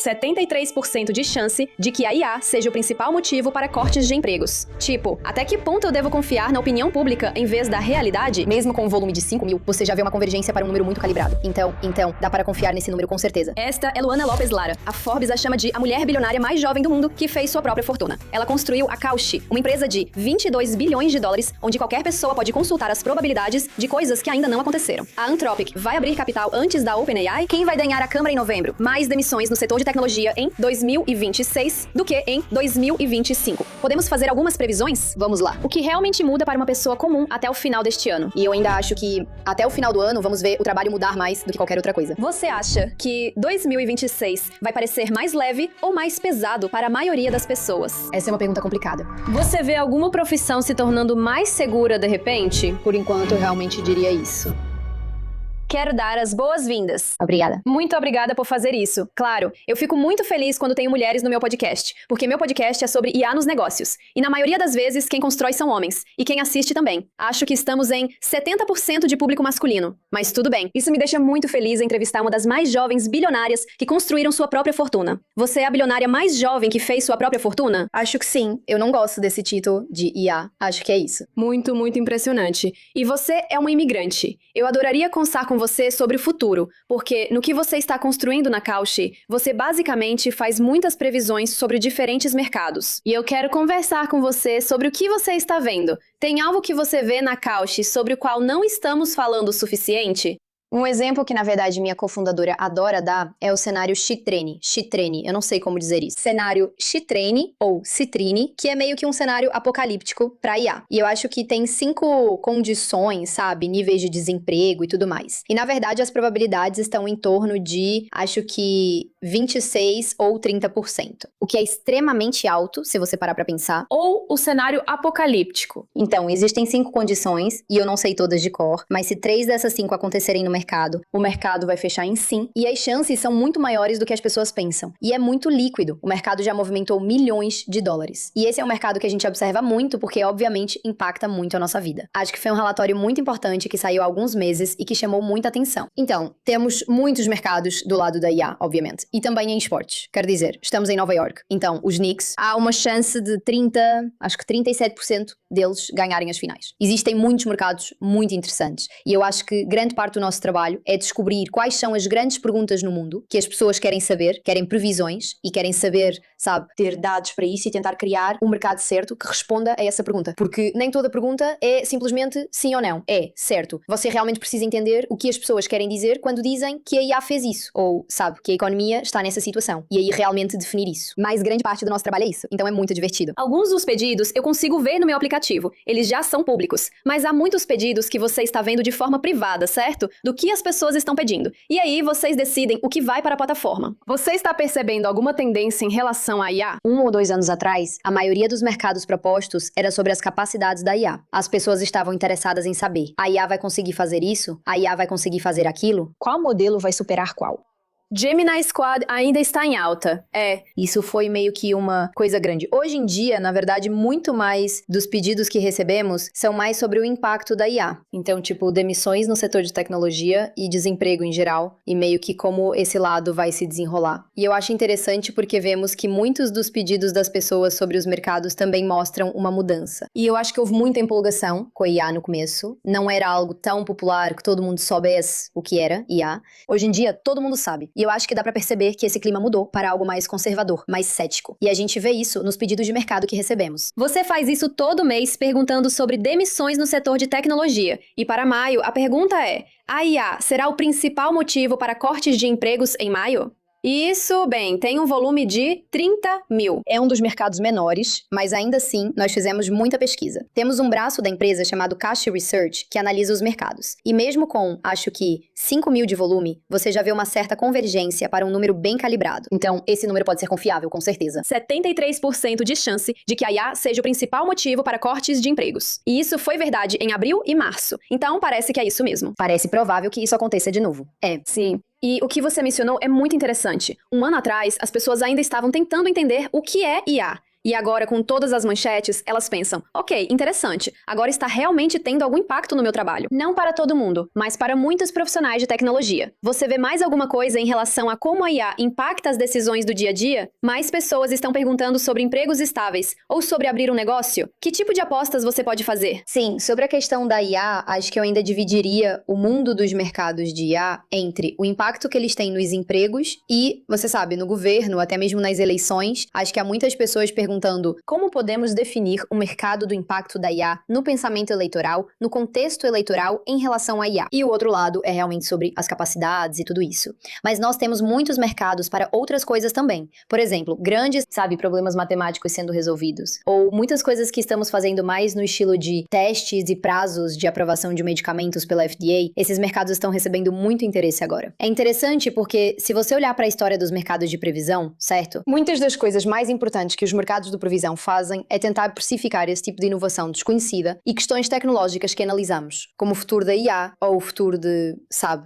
73% de chance de que a IA seja o principal motivo para cortes de empregos. Tipo, até que ponto eu devo confiar na opinião pública em vez da realidade? Mesmo com um volume de 5 mil, você já vê uma convergência para um número muito calibrado. Então, dá para confiar nesse número com certeza. Esta é Luana Lopes Lara. A Forbes a chama de a mulher bilionária mais jovem do mundo que fez sua própria fortuna. Ela construiu a Cauchy, uma empresa de 22 bilhões de dólares, onde qualquer pessoa pode consultar as probabilidades de coisas que ainda não aconteceram. A Anthropic vai abrir capital antes da OpenAI? Quem vai ganhar a Câmara em novembro? Mais demissões no setor de tecnologia em 2026 do que em 2025. Podemos fazer algumas previsões? Vamos lá. O que realmente muda para uma pessoa comum até o final deste ano? E eu ainda acho que até o final do ano vamos ver o trabalho mudar mais do que qualquer outra coisa. Você acha que 2026 vai parecer mais leve ou mais pesado para a maioria das pessoas? Essa é uma pergunta complicada. Você vê alguma profissão se tornando mais segura de repente? Por enquanto, eu realmente diria isso. Quero dar as boas-vindas. Obrigada. Muito obrigada por fazer isso. Claro, eu fico muito feliz quando tenho mulheres no meu podcast, porque meu podcast é sobre IA nos negócios. E na maioria das vezes, quem constrói são homens. E quem assiste também. Acho que estamos em 70% de público masculino. Mas tudo bem. Isso me deixa muito feliz em entrevistar uma das mais jovens bilionárias que construíram sua própria fortuna. Você é a bilionária mais jovem que fez sua própria fortuna? Acho que sim. Eu não gosto desse título de IA. Acho que é isso. Muito, muito impressionante. E você é uma imigrante. Eu adoraria conversar com você sobre o futuro, porque no que você está construindo na Cauchy, você basicamente faz muitas previsões sobre diferentes mercados. E eu quero conversar com você sobre o que você está vendo. Tem algo que você vê na Cauchy sobre o qual não estamos falando o suficiente? Um exemplo que, na verdade, minha cofundadora adora dar é o cenário Citrine, eu não sei como dizer isso. Cenário Citrine, ou Citrine, que é meio que um cenário apocalíptico para IA. E eu acho que tem 5 condições, sabe? Níveis de desemprego e tudo mais. E, na verdade, as probabilidades estão em torno de, acho que, 26 ou 30%. O que é extremamente alto, se você parar pra pensar. Ou o cenário apocalíptico. Então, existem 5 condições, e eu não sei todas de cor, mas se 3 dessas 5 acontecerem no mercado, o mercado vai fechar em sim, e as chances são muito maiores do que as pessoas pensam. E é muito líquido. O mercado já movimentou milhões de dólares. E esse é um mercado que a gente observa muito, porque obviamente impacta muito a nossa vida. Acho que foi um relatório muito importante que saiu há alguns meses e que chamou muita atenção. Então, temos muitos mercados do lado da IA, obviamente. E também em esportes. Quer dizer, estamos em Nova York. Então, os Knicks, há uma chance de 37% deles ganharem as finais. Existem muitos mercados muito interessantes. E eu acho que grande parte do nosso trabalho é descobrir quais são as grandes perguntas no mundo que as pessoas querem saber, querem previsões e querem saber, sabe, ter dados para isso e tentar criar um mercado certo que responda a essa pergunta. Porque nem toda pergunta é simplesmente sim ou não. É, certo. Você realmente precisa entender o que as pessoas querem dizer quando dizem que a IA fez isso. Ou, sabe, que a economia está nessa situação. E aí realmente definir isso. Mas grande parte do nosso trabalho é isso. Então é muito divertido. Alguns dos pedidos eu consigo ver no meu aplicativo. Eles já são públicos. Mas há muitos pedidos que você está vendo de forma privada, certo? Do que as pessoas estão pedindo. E aí vocês decidem o que vai para a plataforma. Você está percebendo alguma tendência em relação à IA? 1 ou 2 anos atrás, a maioria dos mercados propostos era sobre as capacidades da IA. As pessoas estavam interessadas em saber: a IA vai conseguir fazer isso? A IA vai conseguir fazer aquilo? Qual modelo vai superar qual? Gemini Squad ainda está em alta. Isso foi meio que uma coisa grande. Hoje em dia, na verdade, muito mais dos pedidos que recebemos são mais sobre o impacto da IA. Então, tipo, demissões no setor de tecnologia e desemprego em geral, e meio que como esse lado vai se desenrolar. E eu acho interessante porque vemos que muitos dos pedidos das pessoas sobre os mercados também mostram uma mudança. E eu acho que houve muita empolgação com a IA no começo. Não era algo tão popular que todo mundo soubesse o que era IA. Hoje em dia, todo mundo sabe. E eu acho que dá pra perceber que esse clima mudou para algo mais conservador, mais cético. E a gente vê isso nos pedidos de mercado que recebemos. Você faz isso todo mês perguntando sobre demissões no setor de tecnologia. E para maio, a pergunta é: a IA será o principal motivo para cortes de empregos em maio? Isso, bem, tem um volume de 30 mil. É um dos mercados menores, mas ainda assim, nós fizemos muita pesquisa. Temos um braço da empresa chamado Cauchy Research, que analisa os mercados. E mesmo com, acho que, 5 mil de volume, você já vê uma certa convergência para um número bem calibrado. Então, esse número pode ser confiável, com certeza. 73% de chance de que a IA seja o principal motivo para cortes de empregos. E isso foi verdade em abril e março. Então, parece que é isso mesmo. Parece provável que isso aconteça de novo. Sim. E o que você mencionou é muito interessante. Um ano atrás, as pessoas ainda estavam tentando entender o que é IA. E agora, com todas as manchetes, elas pensam, ok, interessante, agora está realmente tendo algum impacto no meu trabalho. Não para todo mundo, mas para muitos profissionais de tecnologia. Você vê mais alguma coisa em relação a como a IA impacta as decisões do dia a dia? Mais pessoas estão perguntando sobre empregos estáveis ou sobre abrir um negócio? Que tipo de apostas você pode fazer? Sim, sobre a questão da IA, acho que eu ainda dividiria o mundo dos mercados de IA entre o impacto que eles têm nos empregos e, você sabe, no governo, até mesmo nas eleições. Acho que há muitas pessoas perguntando como podemos definir o mercado do impacto da IA no pensamento eleitoral, no contexto eleitoral em relação à IA. E o outro lado é realmente sobre as capacidades e tudo isso. Mas nós temos muitos mercados para outras coisas também. Por exemplo, grandes, problemas matemáticos sendo resolvidos. Ou muitas coisas que estamos fazendo mais no estilo de testes e prazos de aprovação de medicamentos pela FDA. Esses mercados estão recebendo muito interesse agora. É interessante porque, se você olhar para a história dos mercados de previsão, certo? Muitas das coisas mais importantes que os mercados de previsão fazem é tentar precificar esse tipo de inovação desconhecida e questões tecnológicas que analisamos, como o futuro da IA, ou o futuro de,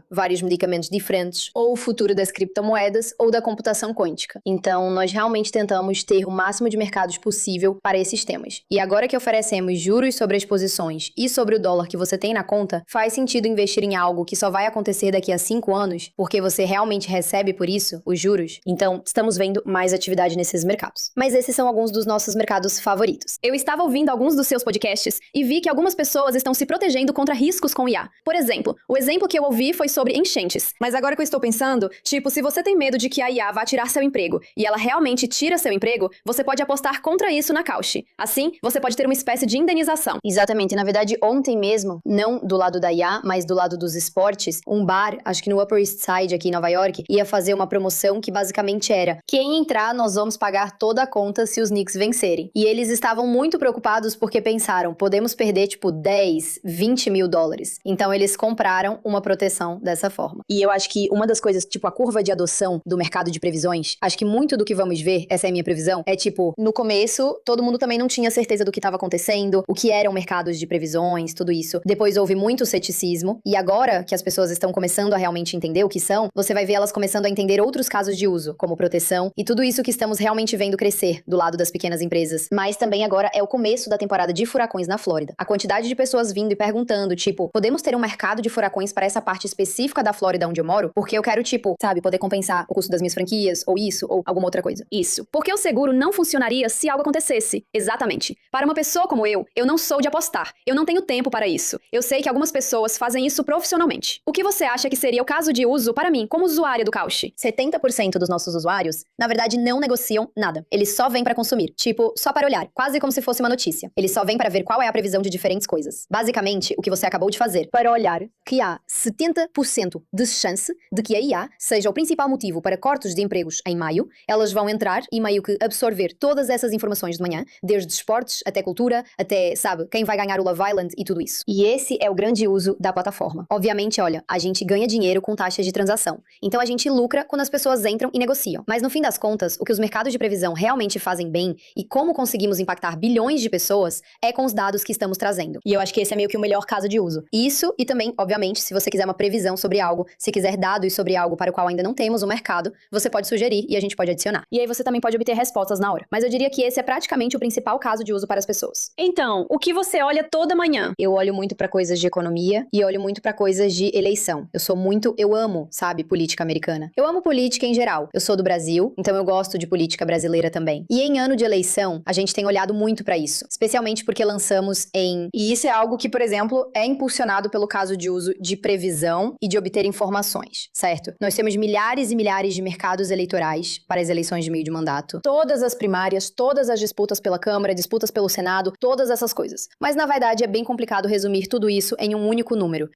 vários medicamentos diferentes, ou o futuro das criptomoedas ou da computação quântica. Então, nós realmente tentamos ter o máximo de mercados possível para esses temas. E agora que oferecemos juros sobre as posições e sobre o dólar que você tem na conta, faz sentido investir em algo que só vai acontecer daqui a 5 anos, porque você realmente recebe por isso os juros? Então, estamos vendo mais atividade nesses mercados. Mas esses são alguns dos nossos mercados favoritos. Eu estava ouvindo alguns dos seus podcasts e vi que algumas pessoas estão se protegendo contra riscos com IA. Por exemplo, o exemplo que eu ouvi foi sobre enchentes. Mas agora que eu estou pensando, se você tem medo de que a IA vá tirar seu emprego e ela realmente tira seu emprego, você pode apostar contra isso na Kalshi. Assim, você pode ter uma espécie de indenização. Exatamente. Na verdade, ontem mesmo, não do lado da IA, mas do lado dos esportes, um bar, acho que no Upper East Side aqui em Nova York, ia fazer uma promoção que basicamente era: quem entrar, nós vamos pagar toda a conta se os Knicks vencerem. E eles estavam muito preocupados porque pensaram, podemos perder 10, 20 mil dólares. Então eles compraram uma proteção dessa forma. E eu acho que uma das coisas, a curva de adoção do mercado de previsões, acho que muito do que vamos ver, essa é a minha previsão, é no começo, todo mundo também não tinha certeza do que estava acontecendo, o que eram mercados de previsões, tudo isso. Depois houve muito ceticismo, e agora que as pessoas estão começando a realmente entender o que são, você vai ver elas começando a entender outros casos de uso, como proteção, e tudo isso que estamos realmente vendo crescer do lado das pequenas empresas. Mas também agora é o começo da temporada de furacões na Flórida. A quantidade de pessoas vindo e perguntando, podemos ter um mercado de furacões para essa parte específica da Flórida onde eu moro? Porque eu quero, poder compensar o custo das minhas franquias, ou isso, ou alguma outra coisa. Isso. Porque o seguro não funcionaria se algo acontecesse. Exatamente. Para uma pessoa como eu não sou de apostar. Eu não tenho tempo para isso. Eu sei que algumas pessoas fazem isso profissionalmente. O que você acha que seria o caso de uso para mim, como usuária do Kalshi? 70% dos nossos usuários, na verdade, não negociam nada. Eles só vêm para consumir. Só para olhar. Quase como se fosse uma notícia. Eles só vêm para ver qual é a previsão de diferentes coisas. Basicamente, o que você acabou de fazer. Para olhar que há 70% de chance de que a IA seja o principal motivo para cortes de empregos em maio, elas vão entrar e meio que absorver todas essas informações de manhã, desde esportes até cultura, até, quem vai ganhar o Love Island e tudo isso. E esse é o grande uso da plataforma. Obviamente, a gente ganha dinheiro com taxas de transação. Então a gente lucra quando as pessoas entram e negociam. Mas no fim das contas, o que os mercados de previsão realmente fazem bem e como conseguimos impactar bilhões de pessoas é com os dados que estamos trazendo. E eu acho que esse é meio que o melhor caso de uso. Isso e também, obviamente, se você quiser uma previsão sobre algo, se quiser dados sobre algo para o qual ainda não temos um mercado, você pode sugerir e a gente pode adicionar. E aí você também pode obter respostas na hora. Mas eu diria que esse é praticamente o principal caso de uso para as pessoas. Então, o que você olha toda manhã? Eu olho muito para coisas de economia e olho muito para coisas de eleição. Eu amo, política americana. Eu amo política em geral. Eu sou do Brasil, então eu gosto de política brasileira também. E em ano de eleição, a gente tem olhado muito para isso, especialmente porque lançamos E isso é algo que, por exemplo, é impulsionado pelo caso de uso de previsão e de obter informações, certo? Nós temos milhares e milhares de mercados eleitorais para as eleições de meio de mandato. Todas as primárias, todas as disputas pela Câmara, disputas pelo Senado, todas essas coisas. Mas na verdade é bem complicado resumir tudo isso em um único número.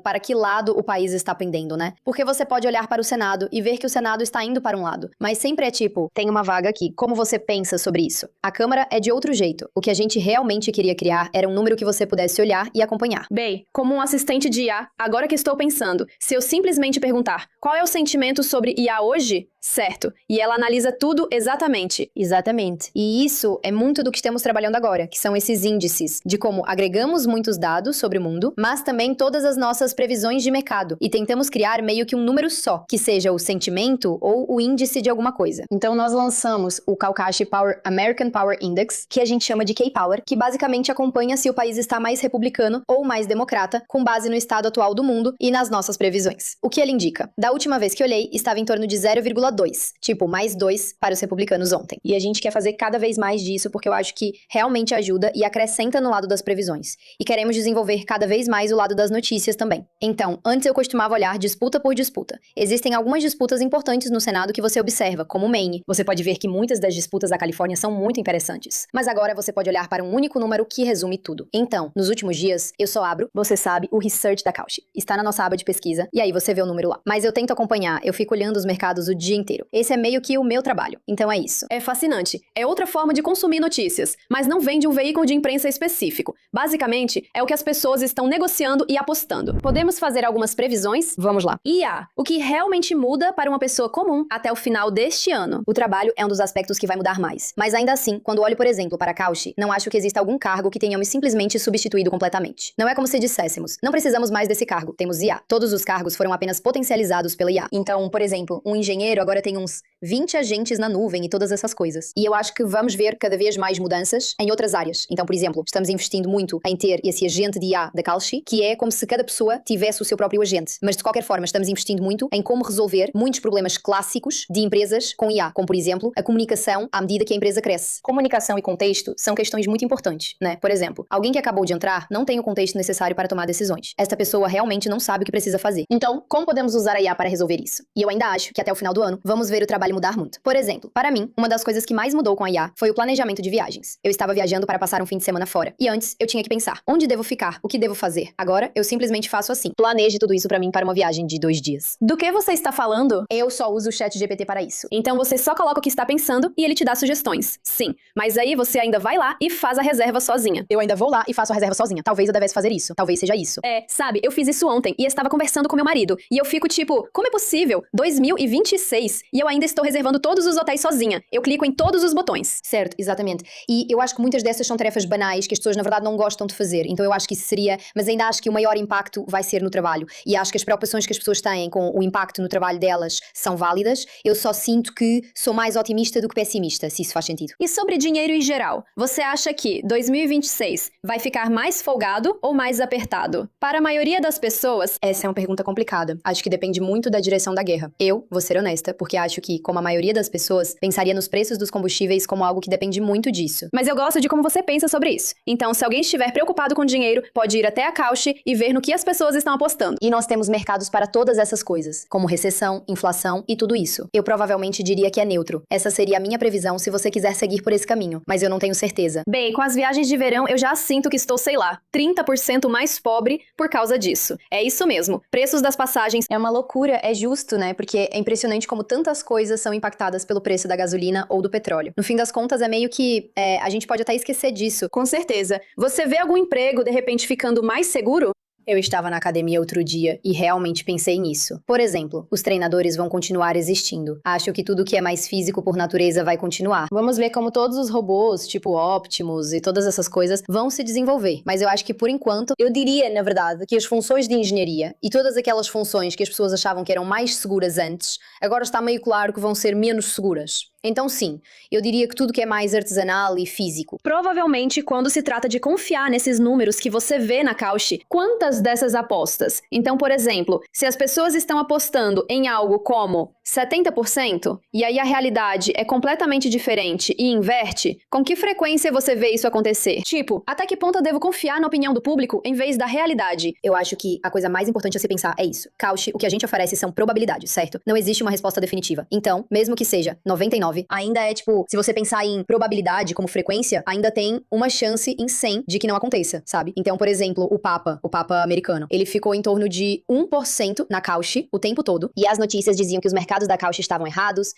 Para que lado o país está pendendo, né? Porque você pode olhar para o Senado e ver que o Senado está indo para um lado. Mas sempre é tem uma vaga aqui. Como você pensa sobre isso? A Câmara é de outro jeito. O que a gente realmente queria criar era um número que você pudesse olhar e acompanhar. Bem, como um assistente de IA, agora que estou pensando, se eu simplesmente perguntar qual é o sentimento sobre IA hoje, Certo. E ela analisa tudo exatamente. Exatamente. E isso é muito do que estamos trabalhando agora, que são esses índices, de como agregamos muitos dados sobre o mundo, mas também todas as nossas previsões de mercado, e tentamos criar meio que um número só, que seja o sentimento ou o índice de alguma coisa. Então nós lançamos o Kaukashi Power American Power Index, que a gente chama de K-Power, que basicamente acompanha se o país está mais republicano ou mais democrata, com base no estado atual do mundo e nas nossas previsões. O que ele indica? Da última vez que olhei, estava em torno de 0,2, tipo, mais 2 para os republicanos ontem. E a gente quer fazer cada vez mais disso porque eu acho que realmente ajuda e acrescenta no lado das previsões. E queremos desenvolver cada vez mais o lado das notícias também. Então, antes eu costumava olhar disputa por disputa. Existem algumas disputas importantes no Senado que você observa, como Maine. Você pode ver que muitas das disputas da Califórnia são muito interessantes. Mas agora você pode olhar para um único número que resume tudo. Então, nos últimos dias, eu só abro, você sabe, o Research da Kalshi. Está na nossa aba de pesquisa, e aí você vê o número lá. Mas eu tento acompanhar, eu fico olhando os mercados o dia inteiro. Esse é meio que o meu trabalho. Então é isso. É fascinante. É outra forma de consumir notícias, mas não vem de um veículo de imprensa específico. Basicamente, é o que as pessoas estão negociando e apostando. Podemos fazer algumas previsões? Vamos lá. IA, o que realmente muda para uma pessoa comum até o final deste ano? O trabalho é um dos aspectos que vai mudar mais. Mas ainda assim, quando olho, por exemplo, para a Kalshi, não acho que exista algum cargo que tenhamos simplesmente substituído completamente. Não é como se disséssemos, não precisamos mais desse cargo, temos IA. Todos os cargos foram apenas potencializados pela IA. Então, por exemplo, um engenheiro agora tem uns 20 agentes na nuvem e todas essas coisas. E eu acho que vamos ver cada vez mais mudanças em outras áreas. Então, por exemplo, estamos investindo muito em ter esse agente de IA da Kalshi, que é como se cada pessoa tivesse o seu próprio agente. Mas, de qualquer forma, estamos investindo muito em como resolver muitos problemas clássicos de empresas com IA, como, por exemplo, a comunicação à medida que a empresa cresce. Comunicação e contexto são questões muito importantes, né? Por exemplo, alguém que acabou de entrar não tem o contexto necessário para tomar decisões. Esta pessoa realmente não sabe o que precisa fazer. Então, como podemos usar a IA para resolver isso? E eu ainda acho que até o final do ano vamos ver o trabalho mudar muito. Por exemplo, para mim, uma das coisas que mais mudou com a IA foi o planejamento de viagens. Eu estava viajando para passar um fim de semana fora. E antes, eu tinha que pensar, onde devo ficar? O que devo fazer? Agora, eu simplesmente faço assim. Planeje tudo isso para mim para uma viagem de 2 dias. Do que você está falando? Eu só uso o ChatGPT para isso. Então você só coloca o que está pensando e ele te dá sugestões. Sim, mas aí você ainda vai lá e faz a reserva sozinha. Eu ainda vou lá e faço a reserva sozinha. Talvez eu devesse fazer isso. Talvez seja isso. Sabe, eu fiz isso ontem e estava conversando com meu marido. E eu fico tipo, como é possível? 2026 e eu ainda estou reservando todos os hotéis sozinha. Eu clico em todos os botões. Certo, exatamente. E eu acho que muitas dessas são tarefas banais que as pessoas na verdade não gostam de fazer. Então eu acho que isso seria, mas ainda acho que o maior impacto vai ser no trabalho. E acho que as preocupações que as pessoas têm com o impacto no trabalho delas são válidas. Eu só sinto que sou mais otimista do que pessimista, se isso faz sentido. E sobre dinheiro em geral, você acha que 2026 vai ficar mais folgado ou mais apertado? Para a maioria das pessoas, essa é uma pergunta complicada. Acho que depende muito da direção da guerra. Eu vou ser honesta, porque acho que, como a maioria das pessoas, pensaria nos preços dos combustíveis como algo que depende muito disso. Mas eu gosto de como você pensa sobre isso. Então, se alguém estiver preocupado com dinheiro, pode ir até a Kalshi e ver no que as pessoas estão apostando. E nós temos mercados para todas essas coisas, como recessão, inflação e tudo isso. Eu provavelmente diria que é neutro. Essa seria a minha previsão se você quiser seguir por esse caminho, mas eu não tenho certeza. Bem, com as viagens de verão, eu já sinto que estou, sei lá, 30% mais pobre por causa disso. É isso mesmo. Preços das passagens... É uma loucura, é justo, né? Porque é impressionante como tantas coisas são impactadas pelo preço da gasolina ou do petróleo. No fim das contas, é meio que... a gente pode até esquecer disso. Com certeza. Você vê algum emprego, de repente, ficando mais seguro? Eu estava na academia outro dia e realmente pensei nisso. Por exemplo, os treinadores vão continuar existindo. Acho que tudo que é mais físico por natureza vai continuar. Vamos ver como todos os robôs, tipo Optimus e todas essas coisas, vão se desenvolver. Mas eu acho que por enquanto, eu diria, na verdade, que as funções de engenharia e todas aquelas funções que as pessoas achavam que eram mais seguras antes, agora está meio claro que vão ser menos seguras. Então sim, eu diria que tudo que é mais artesanal e físico. Provavelmente, quando se trata de confiar nesses números que você vê na Kalshi, quantas dessas apostas? Então, por exemplo, se as pessoas estão apostando em algo como 70%, e aí a realidade é completamente diferente e inverte, com que frequência você vê isso acontecer? Tipo, até que ponto eu devo confiar na opinião do público em vez da realidade? Eu acho que a coisa mais importante a se pensar é isso. Kalshi, o que a gente oferece são probabilidades, certo? Não existe uma resposta definitiva. Então, mesmo que seja 99, 1,9, ainda é tipo, se você pensar em probabilidade como frequência, ainda tem uma chance em 100 de que não aconteça, sabe? Então, por exemplo, o Papa americano, ele ficou em torno de 1% na Cauchy o tempo todo, e as notícias diziam que os mercados da Cauchy estavam errados,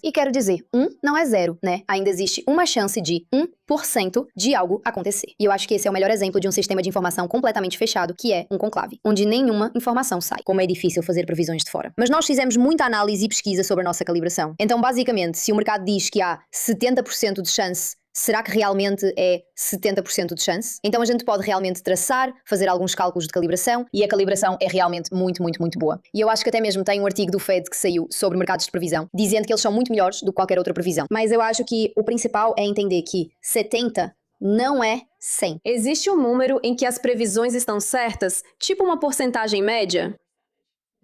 e quero dizer, não é zero, né? Ainda existe uma chance de 1% de algo acontecer. E eu acho que esse é o melhor exemplo de um sistema de informação completamente fechado, que é um conclave, onde nenhuma informação sai. Como é difícil fazer previsões de fora. Mas nós fizemos muita análise e pesquisa sobre a nossa calibração. Então, basicamente, se o mercado diz que há 70% de chance, será que realmente é 70% de chance? Então a gente pode realmente traçar, fazer alguns cálculos de calibração, e a calibração é realmente muito, muito, muito boa. E eu acho que até mesmo tem um artigo do Fed que saiu sobre mercados de previsão, dizendo que eles são muito melhores do que qualquer outra previsão. Mas eu acho que o principal é entender que 70 não é 100. Existe um número em que as previsões estão certas, tipo uma porcentagem média?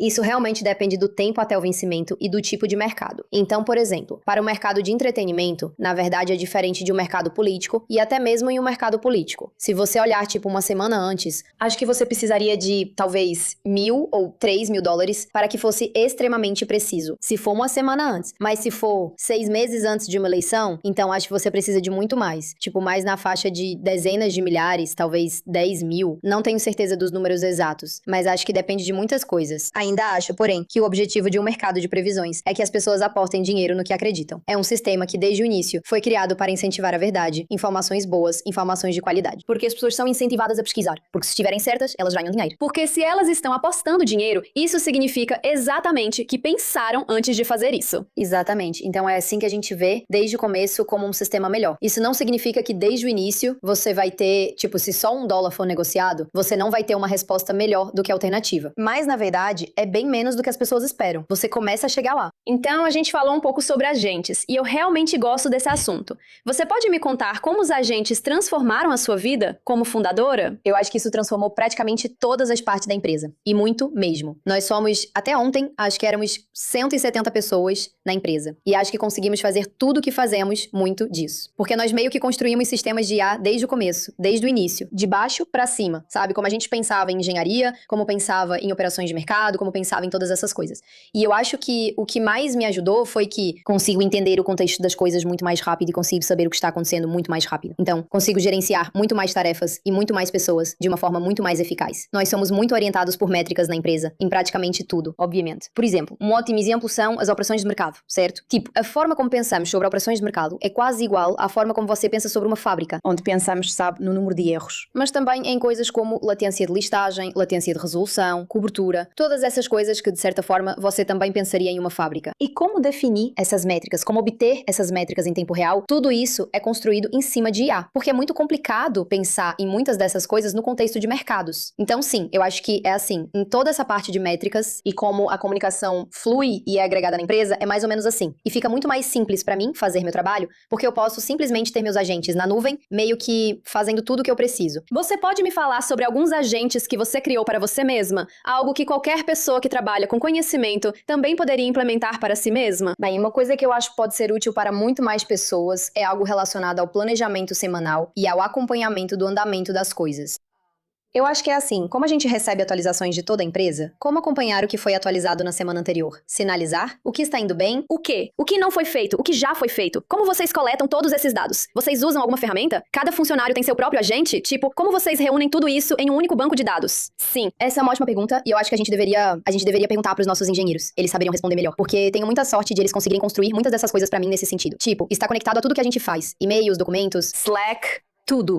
Isso realmente depende do tempo até o vencimento e do tipo de mercado. Então, por exemplo, para o mercado de entretenimento, na verdade é diferente de um mercado político e até mesmo em um mercado político. Se você olhar tipo uma semana antes, acho que você precisaria de talvez $1.000 ou $3.000 para que fosse extremamente preciso, se for uma semana antes. Mas se for 6 meses antes de uma eleição, então acho que você precisa de muito mais. Tipo, mais na faixa de dezenas de milhares, talvez 10 mil. Não tenho certeza dos números exatos, mas acho que depende de muitas coisas. Ainda acho, porém, que o objetivo de um mercado de previsões é que as pessoas apostem dinheiro no que acreditam. É um sistema que, desde o início, foi criado para incentivar a verdade, informações boas, informações de qualidade. Porque as pessoas são incentivadas a pesquisar. Porque se estiverem certas, elas ganham dinheiro. Porque se elas estão apostando dinheiro, isso significa exatamente que pensaram antes de fazer isso. Exatamente. Então é assim que a gente vê, desde o começo, como um sistema melhor. Isso não significa que, desde o início, você vai ter, tipo, se só $1 for negociado, você não vai ter uma resposta melhor do que a alternativa. Mas, na verdade, é bem menos do que as pessoas esperam. Você começa a chegar lá. Então, a gente falou um pouco sobre agentes, e eu realmente gosto desse assunto. Você pode me contar como os agentes transformaram a sua vida como fundadora? Eu acho que isso transformou praticamente todas as partes da empresa. E muito mesmo. Nós somos, até ontem, acho que éramos 170 pessoas na empresa. E acho que conseguimos fazer tudo o que fazemos muito disso. Porque nós meio que construímos sistemas de IA desde o começo, desde o início, de baixo pra cima, sabe? Como a gente pensava em engenharia, como pensava em operações de mercado, como pensava em todas essas coisas. E eu acho que o que mais me ajudou foi que consigo entender o contexto das coisas muito mais rápido e consigo saber o que está acontecendo muito mais rápido. Então, consigo gerenciar muito mais tarefas e muito mais pessoas de uma forma muito mais eficaz. Nós somos muito orientados por métricas na empresa, em praticamente tudo, obviamente. Por exemplo, um ótimo exemplo são as operações de mercado, certo? Tipo, a forma como pensamos sobre operações de mercado é quase igual à forma como você pensa sobre uma fábrica, onde pensamos, sabe, no número de erros. Mas também em coisas como latência de listagem, latência de resolução, cobertura, todas essas coisas que, de certa forma, você também pensaria em uma fábrica. E como definir essas métricas, como obter essas métricas em tempo real, tudo isso é construído em cima de IA, porque é muito complicado pensar em muitas dessas coisas no contexto de mercados. Então, sim, eu acho que é assim, em toda essa parte de métricas e como a comunicação flui e é agregada na empresa, é mais ou menos assim. E fica muito mais simples pra mim fazer meu trabalho, porque eu posso simplesmente ter meus agentes na nuvem, meio que fazendo tudo o que eu preciso. Você pode me falar sobre alguns agentes que você criou para você mesma? Algo que qualquer pessoa que trabalha com conhecimento também poderia implementar para si mesma? Bem, uma coisa que eu acho que pode ser útil para muito mais pessoas é algo relacionado ao planejamento semanal e ao acompanhamento do andamento das coisas. Eu acho que é assim, como a gente recebe atualizações de toda a empresa, como acompanhar o que foi atualizado na semana anterior? Sinalizar o que está indo bem? O quê? O que não foi feito? O que já foi feito? Como vocês coletam todos esses dados? Vocês usam alguma ferramenta? Cada funcionário tem seu próprio agente? Tipo, como vocês reúnem tudo isso em um único banco de dados? Sim, essa é uma ótima pergunta e eu acho que a gente deveria perguntar para os nossos engenheiros. Eles saberiam responder melhor, porque tenho muita sorte de eles conseguirem construir muitas dessas coisas para mim nesse sentido. Tipo, está conectado a tudo que a gente faz. E-mails, documentos, Slack.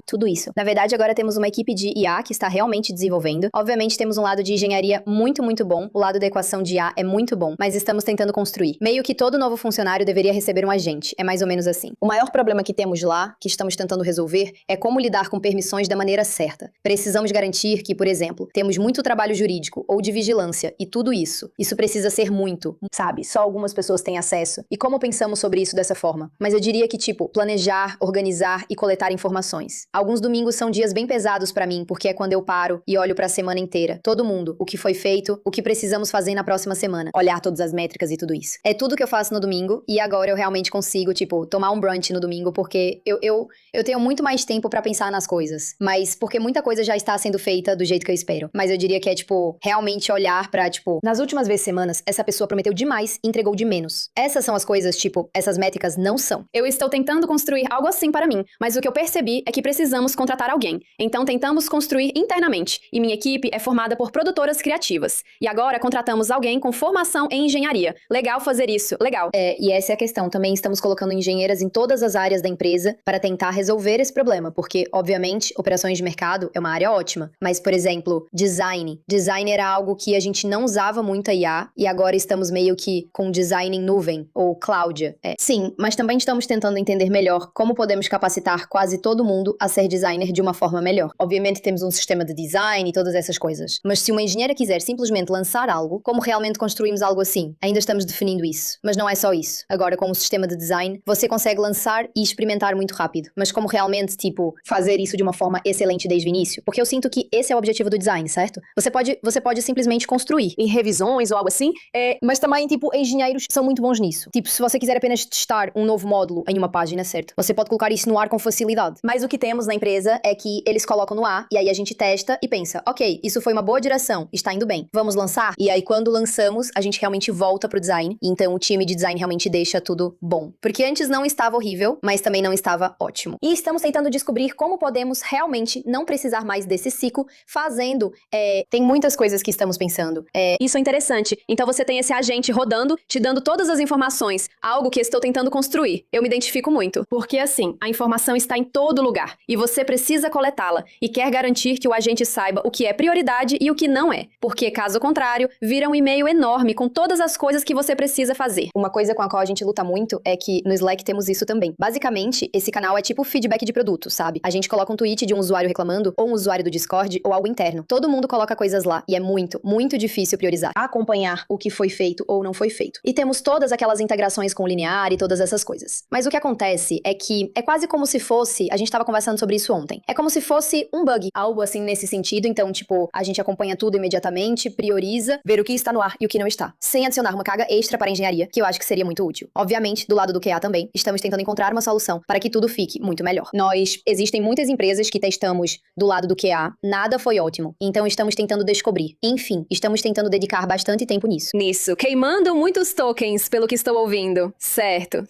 Tudo isso. Na verdade, agora temos uma equipe de IA que está realmente desenvolvendo. Obviamente, temos um lado de engenharia muito, muito bom. O lado da equação de IA é muito bom, mas estamos tentando construir. Meio que todo novo funcionário deveria receber um agente. É mais ou menos assim. O maior problema que temos lá, que estamos tentando resolver, é como lidar com permissões da maneira certa. Precisamos garantir que, por exemplo, temos muito trabalho jurídico ou de vigilância e tudo isso. Isso precisa ser muito, sabe? Só algumas pessoas têm acesso. E como pensamos sobre isso dessa forma? Mas eu diria que, tipo, planejar, organizar e coletar informações. emoções. Alguns domingos são dias bem pesados pra mim, porque é quando eu paro e olho pra semana inteira. Todo mundo, o que foi feito, o que precisamos fazer na próxima semana. Olhar todas as métricas e tudo isso. É tudo que eu faço no domingo e agora eu realmente consigo, tipo, tomar um brunch no domingo porque eu tenho muito mais tempo pra pensar nas coisas. Mas porque muita coisa já está sendo feita do jeito que eu espero. Mas eu diria que é, tipo, realmente olhar pra, tipo, nas últimas semanas, essa pessoa prometeu demais e entregou de menos. Essas são as coisas, tipo, essas métricas não são. Eu estou tentando construir algo assim para mim, mas o que eu percebi é que precisamos contratar alguém. Então tentamos construir internamente, e minha equipe é formada por produtoras criativas. E agora contratamos alguém com formação em engenharia. Legal fazer isso, legal. E essa é a questão. Também estamos colocando engenheiras em todas as áreas da empresa para tentar resolver esse problema, porque, obviamente, operações de mercado é uma área ótima. Mas, por exemplo, design. Design era algo que a gente não usava muito a IA, e agora estamos meio que com design em nuvem, ou cloud. Sim, mas também estamos tentando entender melhor como podemos capacitar quase todo mundo a ser designer de uma forma melhor. Obviamente temos um sistema de design e todas essas coisas, mas se uma engenheira quiser simplesmente lançar algo, como realmente construímos algo assim? Ainda estamos definindo isso. Mas não é só isso. Agora, com o sistema de design, você consegue lançar e experimentar muito rápido. Mas como realmente, tipo, fazer isso de uma forma excelente desde o início? Porque eu sinto que esse é o objetivo do design, certo? Você pode simplesmente construir. Em revisões ou algo assim, Mas também, tipo, engenheiros são muito bons nisso. Tipo, se você quiser apenas testar um novo módulo em uma página, certo? Você pode colocar isso no ar com facilidade. Mas o que temos na empresa é que eles colocam no ar e aí a gente testa e pensa, ok, isso foi uma boa direção, está indo bem, vamos lançar? E aí quando lançamos, a gente realmente volta pro design. Então o time de design realmente deixa tudo bom. Porque antes não estava horrível, mas também não estava ótimo. E estamos tentando descobrir como podemos realmente não precisar mais desse ciclo fazendo... Tem muitas coisas que estamos pensando. Isso é interessante. Então você tem esse agente rodando, te dando todas as informações, algo que estou tentando construir. Eu me identifico muito, porque assim, a informação está em todo lugar e você precisa coletá-la e quer garantir que o agente saiba o que é prioridade e o que não é, porque caso contrário, vira um e-mail enorme com todas as coisas que você precisa fazer. Uma coisa com a qual a gente luta muito é que no Slack temos isso também. Basicamente, esse canal é tipo feedback de produto, sabe? A gente coloca um tweet de um usuário reclamando, ou um usuário do Discord, ou algo interno. Todo mundo coloca coisas lá e é muito, muito difícil priorizar, acompanhar o que foi feito ou não foi feito. E temos todas aquelas integrações com o linear e todas essas coisas. Mas o que acontece é que é quase como se fosse, a gente tava conversando sobre isso ontem, é como se fosse um bug, algo assim nesse sentido. Então, tipo, a gente acompanha tudo imediatamente, prioriza, ver o que está no ar e o que não está, sem adicionar uma carga extra para a engenharia, que eu acho que seria muito útil. Obviamente, do lado do QA também, estamos tentando encontrar uma solução para que tudo fique muito melhor. Existem muitas empresas que testamos do lado do QA, nada foi ótimo, então estamos tentando descobrir. Enfim, estamos tentando dedicar bastante tempo nisso. Queimando muitos tokens, pelo que estou ouvindo. Certo.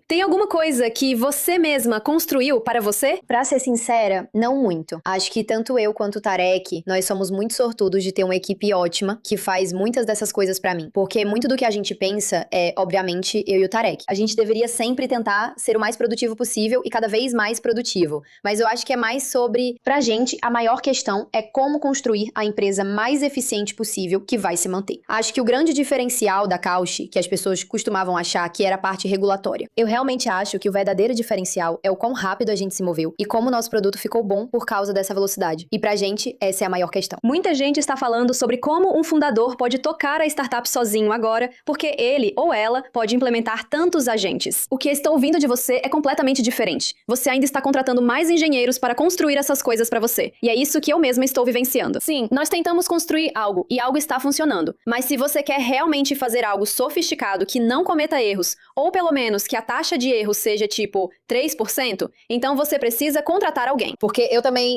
Tem alguma coisa que você mesma construiu para você? Pra ser sincera, não muito. Acho que tanto eu quanto o Tarek, nós somos muito sortudos de ter uma equipe ótima que faz muitas dessas coisas pra mim. Porque muito do que a gente pensa é, obviamente, eu e o Tarek. A gente deveria sempre tentar ser o mais produtivo possível e cada vez mais produtivo. Mas eu acho que é mais sobre, pra gente, a maior questão é como construir a empresa mais eficiente possível que vai se manter. Acho que o grande diferencial da Cauchy, que as pessoas costumavam achar que era a parte regulatória. Eu realmente acho que o verdadeiro diferencial é o quão rápido a gente se moveu e como o nosso produto ficou bom por causa dessa velocidade. E pra gente, essa é a maior questão. Muita gente está falando sobre como um fundador pode tocar a startup sozinho agora, porque ele ou ela pode implementar tantos agentes. O que estou ouvindo de você é completamente diferente. Você ainda está contratando mais engenheiros para construir essas coisas para você. E é isso que eu mesma estou vivenciando. Sim, nós tentamos construir algo e algo está funcionando. Mas se você quer realmente fazer algo sofisticado que não cometa erros, ou pelo menos que a taxa de erro seja tipo 3%, então você precisa contratar alguém. Porque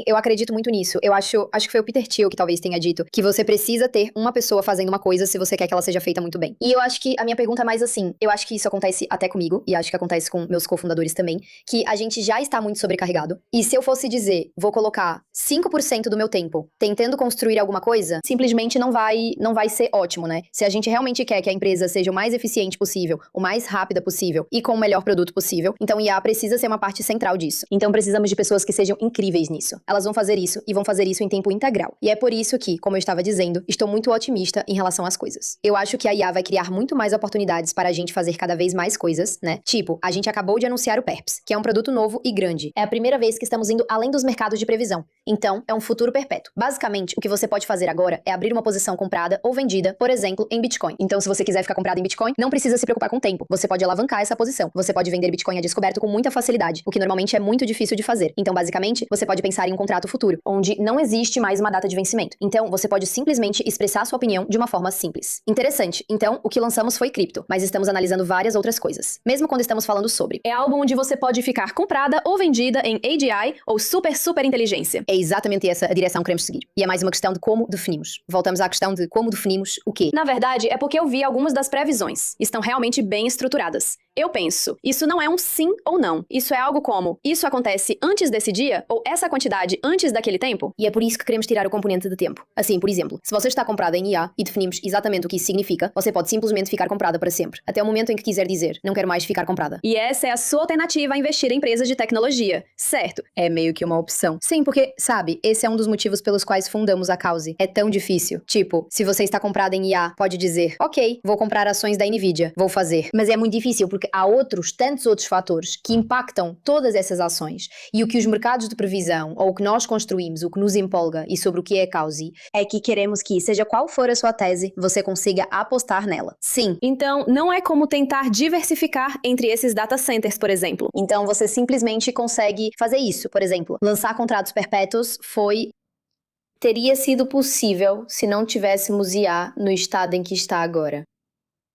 eu acredito muito nisso. Eu acho que foi o Peter Thiel que talvez tenha dito que você precisa ter uma pessoa fazendo uma coisa se você quer que ela seja feita muito bem. E eu acho que a minha pergunta é mais assim, eu acho que isso acontece até comigo, e acho que acontece com meus cofundadores também, que a gente já está muito sobrecarregado. E se eu fosse dizer, vou colocar 5% do meu tempo tentando construir alguma coisa, simplesmente não vai ser ótimo, né? Se a gente realmente quer que a empresa seja o mais eficiente possível, o mais rápida possível e com o melhor produto possível, então IA precisa ser uma parte central disso. Então precisamos de pessoas que sejam incríveis nisso. Elas vão fazer isso e vão fazer isso em tempo integral. E é por isso que, como eu estava dizendo, estou muito otimista em relação às coisas. Eu acho que a IA vai criar muito mais oportunidades para a gente fazer cada vez mais coisas, né? Tipo, a gente acabou de anunciar o Perps, que é um produto novo e grande. É a primeira vez que estamos indo além dos mercados de previsão. Então, é um futuro perpétuo. Basicamente, o que você pode fazer agora é abrir uma posição comprada ou vendida, por exemplo, em Bitcoin. Então, se você quiser ficar comprado em Bitcoin, não precisa se preocupar com o tempo. Você pode alavancar essa posição. Você pode vender Bitcoin a descoberto com muita facilidade, o que normalmente é muito difícil difícil de fazer. Então, basicamente, você pode pensar em um contrato futuro, onde não existe mais uma data de vencimento. Então, você pode simplesmente expressar sua opinião de uma forma simples. Interessante. Então, o que lançamos foi cripto, mas estamos analisando várias outras coisas. Mesmo quando estamos falando sobre. É algo onde você pode ficar comprada ou vendida em AGI ou super inteligência. É exatamente essa a direção que queremos seguir. E é mais uma questão de como definimos. Voltamos à questão de como definimos o quê. Na verdade, é porque eu vi algumas das previsões. Estão realmente bem estruturadas. Eu penso, isso não é um sim ou não. Isso é algo como, isso acontece antes desse dia? Ou essa quantidade antes daquele tempo? E é por isso que queremos tirar o componente de tempo. Assim, por exemplo, se você está comprada em IA e definimos exatamente o que isso significa, você pode simplesmente ficar comprada para sempre. Até o momento em que quiser dizer, não quero mais ficar comprada. E essa é a sua alternativa a investir em empresas de tecnologia, certo? É meio que uma opção. Sim, porque, sabe, esse é um dos motivos pelos quais fundamos a Cause. É tão difícil. Tipo, se você está comprada em IA, pode dizer, ok, vou comprar ações da Nvidia, vou fazer. Mas é muito difícil porque há tantos outros fatores que impactam todas essas ações. E o que os mercados de previsão, ou o que nós construímos, o que nos empolga e sobre o que é a Cause, é que queremos que, seja qual for a sua tese, você consiga apostar nela. Sim. Então, não é como tentar diversificar entre esses data centers, por exemplo. Então, você simplesmente consegue fazer isso. Por exemplo, lançar contratos perpétuos teria sido possível se não tivéssemos IA no estado em que está agora.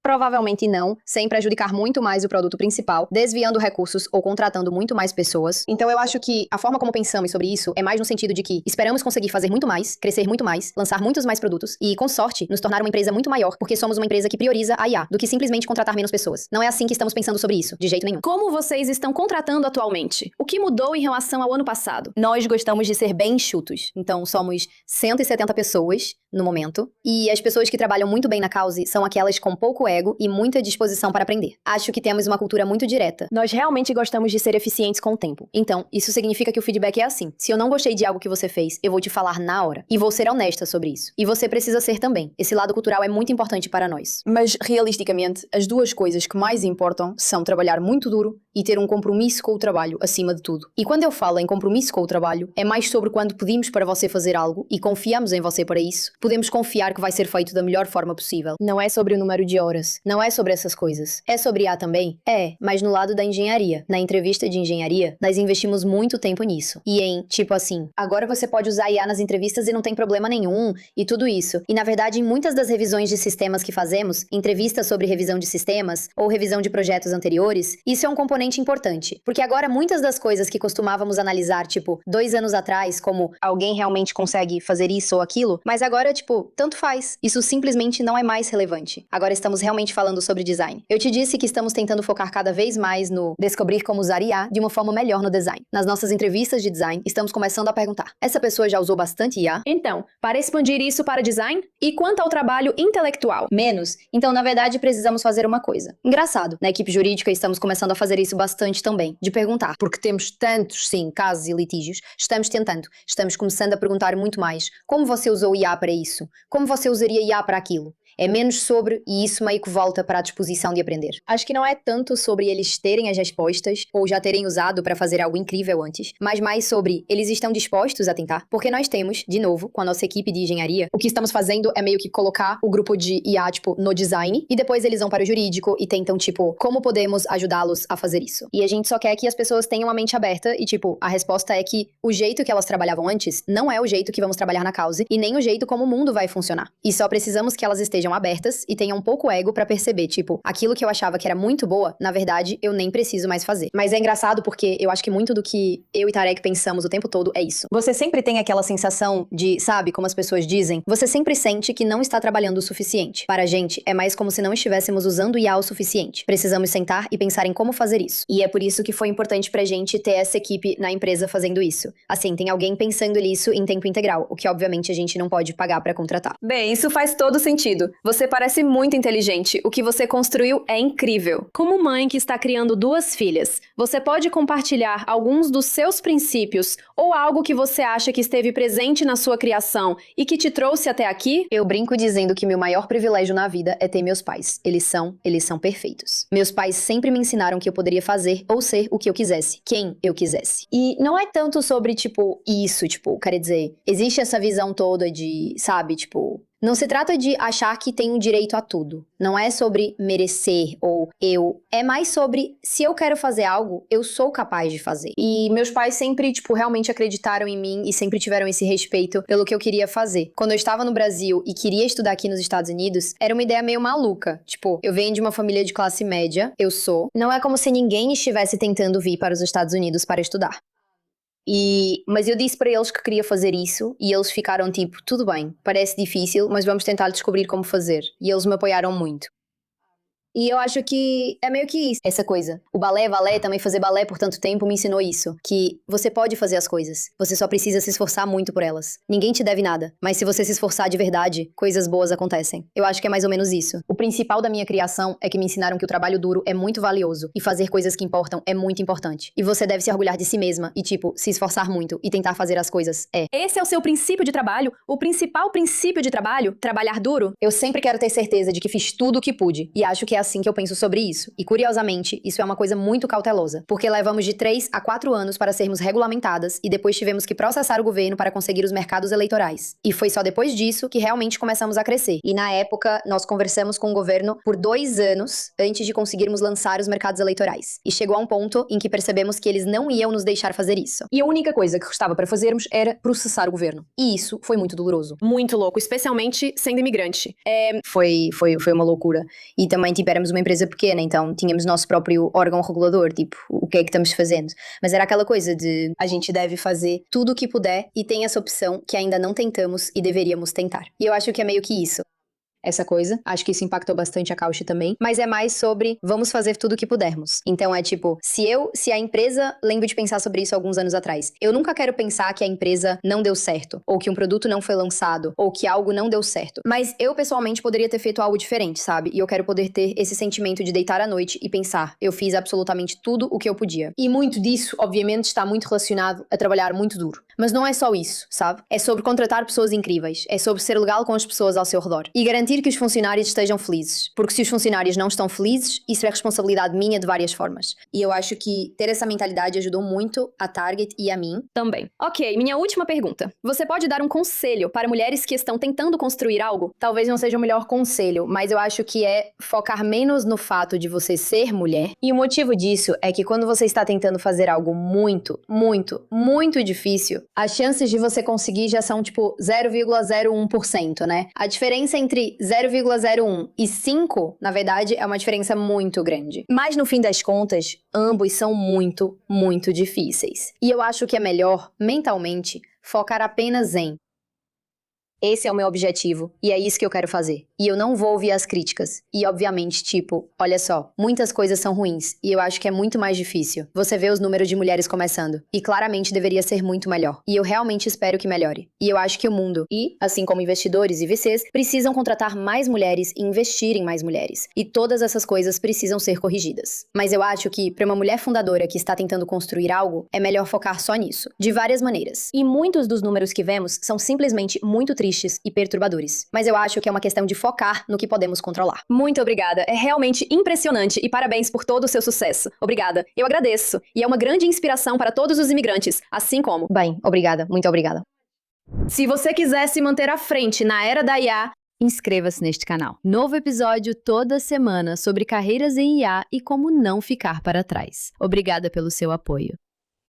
Provavelmente não, sem prejudicar muito mais o produto principal, desviando recursos ou contratando muito mais pessoas. Então eu acho que a forma como pensamos sobre isso é mais no sentido de que esperamos conseguir fazer muito mais, crescer muito mais, lançar muitos mais produtos e, com sorte, nos tornar uma empresa muito maior, porque somos uma empresa que prioriza a IA, do que simplesmente contratar menos pessoas. Não é assim que estamos pensando sobre isso, de jeito nenhum. Como vocês estão contratando atualmente? O que mudou em relação ao ano passado? Nós gostamos de ser bem enxutos, então somos 170 pessoas no momento, e as pessoas que trabalham muito bem na Cause são aquelas com pouco ego e muita disposição para aprender. Acho que temos uma cultura muito direta. Nós realmente gostamos de ser eficientes com o tempo. Então, isso significa que o feedback é assim. Se eu não gostei de algo que você fez, eu vou te falar na hora. E vou ser honesta sobre isso. E você precisa ser também. Esse lado cultural é muito importante para nós. Mas, realisticamente, as duas coisas que mais importam são trabalhar muito duro e ter um compromisso com o trabalho acima de tudo. E quando eu falo em compromisso com o trabalho, é mais sobre quando pedimos para você fazer algo e confiamos em você para isso, podemos confiar que vai ser feito da melhor forma possível. Não é sobre o número de horas. Não é sobre essas coisas. É sobre IA também? É, mas no lado da engenharia. Na entrevista de engenharia, nós investimos muito tempo nisso. E em, tipo assim, agora você pode usar IA nas entrevistas e não tem problema nenhum, e tudo isso. E na verdade, em muitas das revisões de sistemas que fazemos, entrevistas sobre revisão de sistemas, ou revisão de projetos anteriores, isso é um componente importante. Porque agora muitas das coisas que costumávamos analisar, tipo, 2 anos atrás, como alguém realmente consegue fazer isso ou aquilo, mas agora, tipo, tanto faz. Isso simplesmente não é mais relevante. Agora estamos realmente falando sobre design. Eu te disse que estamos tentando focar cada vez mais no descobrir como usar IA de uma forma melhor no design. Nas nossas entrevistas de design, estamos começando a perguntar: essa pessoa já usou bastante IA? Então, para expandir isso para design? E quanto ao trabalho intelectual? Menos. Então, na verdade, precisamos fazer uma coisa. Engraçado, na equipe jurídica estamos começando a fazer isso bastante também, de perguntar, porque temos tantos, sim, casos e litígios, estamos começando a perguntar muito mais: como você usou IA para isso? Como você usaria IA para aquilo? É menos sobre, e isso meio que volta para a disposição de aprender. Acho que não é tanto sobre eles terem as respostas, ou já terem usado para fazer algo incrível antes, mas mais sobre eles estão dispostos a tentar. Porque nós temos, de novo, com a nossa equipe de engenharia, o que estamos fazendo é meio que colocar o grupo de IA, tipo, no design, e depois eles vão para o jurídico e tentam, tipo, como podemos ajudá-los a fazer isso. E a gente só quer que as pessoas tenham a mente aberta e, tipo, a resposta é que o jeito que elas trabalhavam antes não é o jeito que vamos trabalhar na Cause, e nem o jeito como o mundo vai funcionar. E só precisamos que elas estejam abertas e tenham um pouco ego pra perceber, tipo, aquilo que eu achava que era muito boa, na verdade, eu nem preciso mais fazer. Mas é engraçado porque eu acho que muito do que eu e Tarek pensamos o tempo todo é isso. Você sempre tem aquela sensação de, sabe, como as pessoas dizem, você sempre sente que não está trabalhando o suficiente. Para a gente, é mais como se não estivéssemos usando IA o suficiente. Precisamos sentar e pensar em como fazer isso. E é por isso que foi importante pra gente ter essa equipe na empresa fazendo isso. Assim, tem alguém pensando nisso em tempo integral, o que obviamente a gente não pode pagar pra contratar. Bem, isso faz todo sentido. Você parece muito inteligente. O que você construiu é incrível. Como mãe que está criando 2 filhas, você pode compartilhar alguns dos seus princípios ou algo que você acha que esteve presente na sua criação e que te trouxe até aqui? Eu brinco dizendo que meu maior privilégio na vida é ter meus pais. Eles são perfeitos. Meus pais sempre me ensinaram que eu poderia fazer ou ser o que eu quisesse, quem eu quisesse. E não é tanto sobre, tipo, isso, tipo, quer dizer, existe essa visão toda de, sabe, tipo, Não se trata de achar que tem um direito a tudo. Não é sobre merecer ou eu. É mais sobre se eu quero fazer algo, eu sou capaz de fazer. E meus pais sempre, realmente acreditaram em mim e sempre tiveram esse respeito pelo que eu queria fazer. Quando eu estava no Brasil e queria estudar aqui nos Estados Unidos, era uma ideia meio maluca. Eu venho de uma família de classe média, eu sou. Não é como se ninguém estivesse tentando vir para os Estados Unidos para estudar. Mas eu disse para eles que queria fazer isso e eles ficaram tudo bem, parece difícil, mas vamos tentar descobrir como fazer. E eles me apoiaram muito. E eu acho que é meio que isso, essa coisa. O balé, também fazer balé por tanto tempo me ensinou isso. Que você pode fazer as coisas, você só precisa se esforçar muito por elas. Ninguém te deve nada, mas se você se esforçar de verdade, coisas boas acontecem. Eu acho que é mais ou menos isso. O principal da minha criação é que me ensinaram que o trabalho duro é muito valioso e fazer coisas que importam é muito importante. E você deve se orgulhar de si mesma e se esforçar muito e tentar fazer as coisas Esse é o seu princípio de trabalho? O principal princípio de trabalho? Trabalhar duro? Eu sempre quero ter certeza de que fiz tudo o que pude, e acho que é assim que eu penso sobre isso. E curiosamente, isso é uma coisa muito cautelosa, porque levamos de 3 a 4 anos para sermos regulamentadas e depois tivemos que processar o governo para conseguir os mercados eleitorais. E foi só depois disso que realmente começamos a crescer. E na época, nós conversamos com o governo por 2 anos antes de conseguirmos lançar os mercados eleitorais. E chegou a um ponto em que percebemos que eles não iam nos deixar fazer isso. E a única coisa que restava para fazermos era processar o governo. E isso foi muito doloroso. Muito louco, especialmente sendo imigrante. Foi uma loucura. E também, éramos uma empresa pequena, então tínhamos nosso próprio órgão regulador, o que é que estamos fazendo? Mas era aquela coisa de a gente deve fazer tudo o que puder e tem essa opção que ainda não tentamos e deveríamos tentar. E eu acho que é meio que isso. Essa coisa, acho que isso impactou bastante a Cauchy também, mas é mais sobre vamos fazer tudo o que pudermos. Então é se a empresa, lembro de pensar sobre isso alguns anos atrás, eu nunca quero pensar que a empresa não deu certo, ou que um produto não foi lançado, ou que algo não deu certo, mas eu pessoalmente poderia ter feito algo diferente, sabe? E eu quero poder ter esse sentimento de deitar à noite e pensar, eu fiz absolutamente tudo o que eu podia. E muito disso, obviamente, está muito relacionado a trabalhar muito duro. Mas não é só isso, sabe? É sobre contratar pessoas incríveis, é sobre ser legal com as pessoas ao seu redor e garantir que os funcionários estejam felizes, porque se os funcionários não estão felizes, isso é responsabilidade minha de várias formas. E eu acho que ter essa mentalidade ajudou muito a Target e a mim também. Ok, minha última pergunta. Você pode dar um conselho para mulheres que estão tentando construir algo? Talvez não seja o melhor conselho, mas eu acho que é focar menos no fato de você ser mulher. E o motivo disso é que quando você está tentando fazer algo muito, muito, muito difícil, as chances de você conseguir já são 0,01%, né? A diferença entre 0,01 e 5, na verdade, é uma diferença muito grande. Mas no fim das contas, ambos são muito, muito difíceis. E eu acho que é melhor, mentalmente, focar apenas em esse é o meu objetivo, e é isso que eu quero fazer. E eu não vou ouvir as críticas. E obviamente, olha só, muitas coisas são ruins, e eu acho que é muito mais difícil. Você vê os números de mulheres começando, e claramente deveria ser muito melhor. E eu realmente espero que melhore. E eu acho que o mundo, assim como investidores e VCs, precisam contratar mais mulheres e investir em mais mulheres. E todas essas coisas precisam ser corrigidas. Mas eu acho que, para uma mulher fundadora que está tentando construir algo, é melhor focar só nisso. De várias maneiras. E muitos dos números que vemos são simplesmente muito tristes e perturbadores. Mas eu acho que é uma questão de focar no que podemos controlar. Muito obrigada. É realmente impressionante e parabéns por todo o seu sucesso. Obrigada. Eu agradeço. E é uma grande inspiração para todos os imigrantes, assim como... Bem, obrigada. Muito obrigada. Se você quiser se manter à frente na era da IA, inscreva-se neste canal. Novo episódio toda semana sobre carreiras em IA e como não ficar para trás. Obrigada pelo seu apoio.